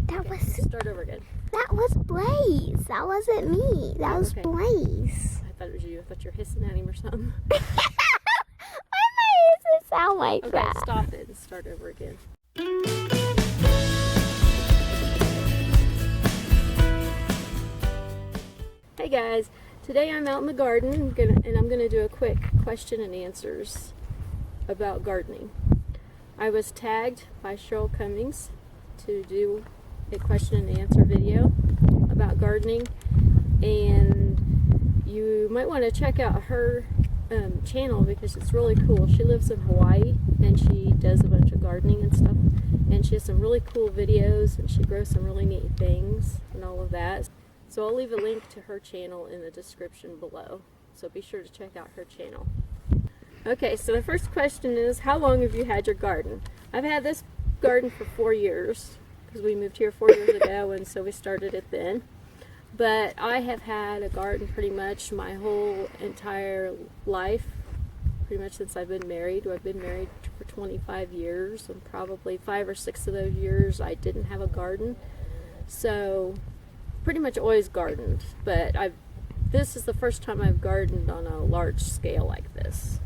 Start over again. That was Blaze. That wasn't me. That was Okay. Blaze. I thought it was you. I thought you were hissing at him or something. Why does it sound like Okay, that? stop it and start over again. Hey guys, today I'm out in the garden and I'm gonna do a quick question and answers about gardening. I was tagged by Cheryl Cummings to do a question and answer video about gardening, and you might want to check out her channel because it's really cool. She lives in Hawaii and she does a bunch of gardening and stuff, and she has some really cool videos and she grows some really neat things and all of that. So I'll leave a link to her channel in the description below, so be sure to check out her channel. Okay, so the first question is, how long have you had your garden? I've had this garden for 4 years because we moved here 4 years ago, and so we started it then. But I have had a garden pretty much my whole entire life, pretty much since I've been married. I've been married for 25 years, and probably 5 or 6 of those years I didn't have a garden. So pretty much always gardened, but this is the first time I've gardened on a large scale like this.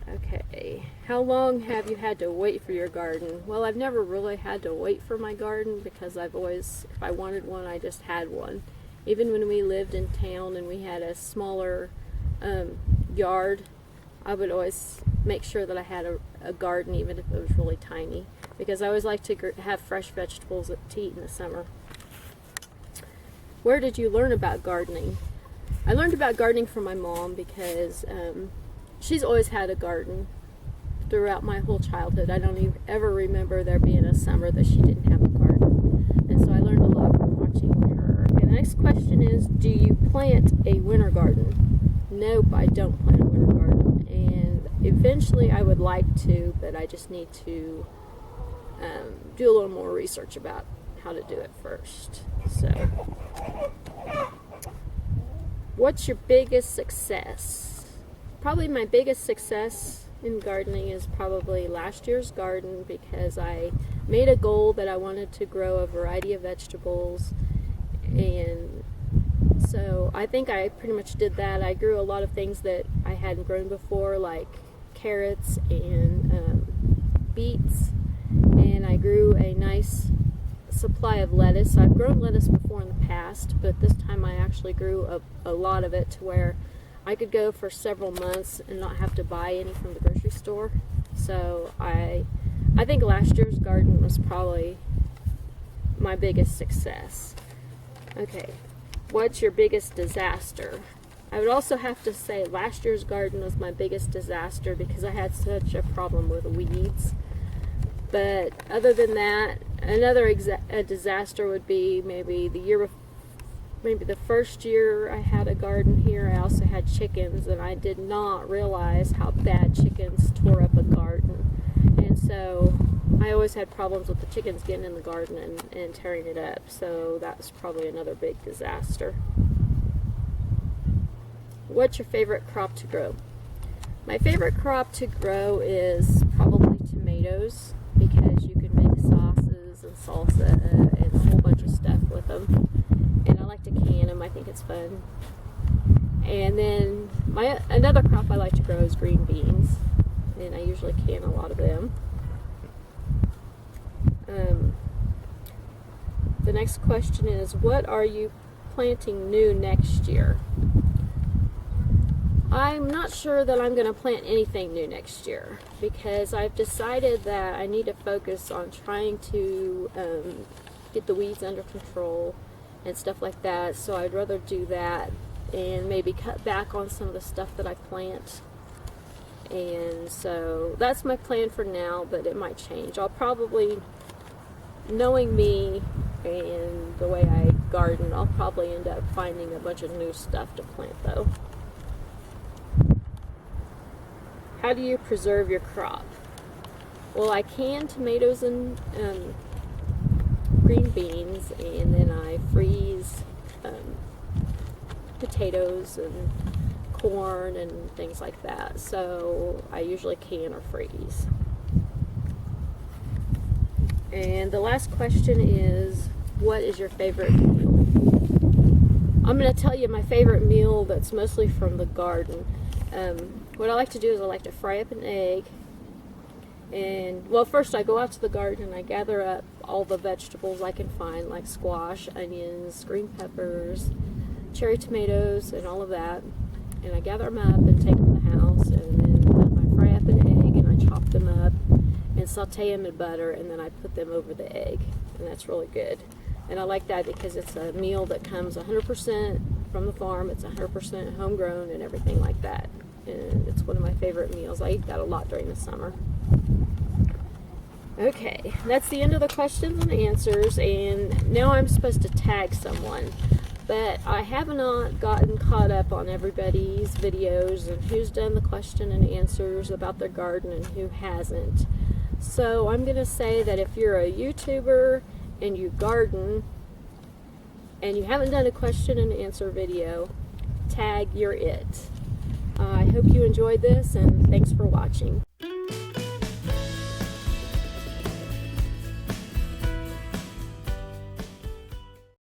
Okay, how long have you had to wait for your garden? Well, I've never really had to wait for my garden because I've always, if I wanted one, I just had one. Even when we lived in town and we had a smaller yard, I would always make sure that I had a garden, even if it was really tiny, because I always like to have fresh vegetables to eat in the summer. Where did you learn about gardening? I learned about gardening from my mom because she's always had a garden throughout my whole childhood. I don't ever remember there being a summer that she didn't have a garden, and so I learned a lot from watching her. Okay, the next question is, do you plant a winter garden? Nope, I don't plant a winter garden, and eventually I would like to, but I just need to do a little more research about how to do it first. So, what's your biggest success? Probably my biggest success in gardening is probably last year's garden, because I made a goal that I wanted to grow a variety of vegetables, and so I think I pretty much did that. I grew a lot of things that I hadn't grown before, like carrots and beets, and I grew a nice supply of lettuce. I've grown lettuce before in the past, but this time I actually grew a lot of it to where I could go for several months and not have to buy any from the grocery store. So I think last year's garden was probably my biggest success. Okay, what's your biggest disaster? I would also have to say last year's garden was my biggest disaster because I had such a problem with weeds. But other than that, another disaster would be maybe the first year I had a garden here, I also had chickens, and I did not realize how bad chickens tore up a garden. And so I always had problems with the chickens getting in the garden and tearing it up. So that was probably another big disaster. What's your favorite crop to grow? My favorite crop to grow is probably tomatoes, because you can make sauces and salsa and a whole bunch of stuff with them. And I like to can them. I think it's fun. And then another crop I like to grow is green beans, and I usually can a lot of them. The next question is, what are you planting new next year? I'm not sure that I'm going to plant anything new next year, because I've decided that I need to focus on trying to get the weeds under control and stuff like that. So I'd rather do that and maybe cut back on some of the stuff that I plant. And so that's my plan for now, but it might change. I'll probably, knowing me and the way I garden, I'll probably end up finding a bunch of new stuff to plant though. How do you preserve your crop? Well, I can tomatoes and green beans, and then I freeze potatoes and corn and things like that. So I usually can or freeze. And the last question is, what is your favorite meal? I'm going to tell you my favorite meal that's mostly from the garden. What I like to do is I like to fry up an egg. And, well, first I go out to the garden and I gather up all the vegetables I can find, like squash, onions, green peppers, cherry tomatoes, and all of that. And I gather them up and take them to the house, and then I fry up an egg and I chop them up and saute them in butter, and then I put them over the egg, and that's really good. And I like that because it's a meal that comes 100% from the farm. It's 100% homegrown and everything like that. And it's one of my favorite meals. I eat that a lot during the summer. Okay, that's the end of the questions and answers, and now I'm supposed to tag someone. But I have not gotten caught up on everybody's videos and who's done the question and answers about their garden and who hasn't. So I'm going to say that if you're a YouTuber and you garden and you haven't done a question and answer video, tag you're it. I hope you enjoyed this, and thanks for watching.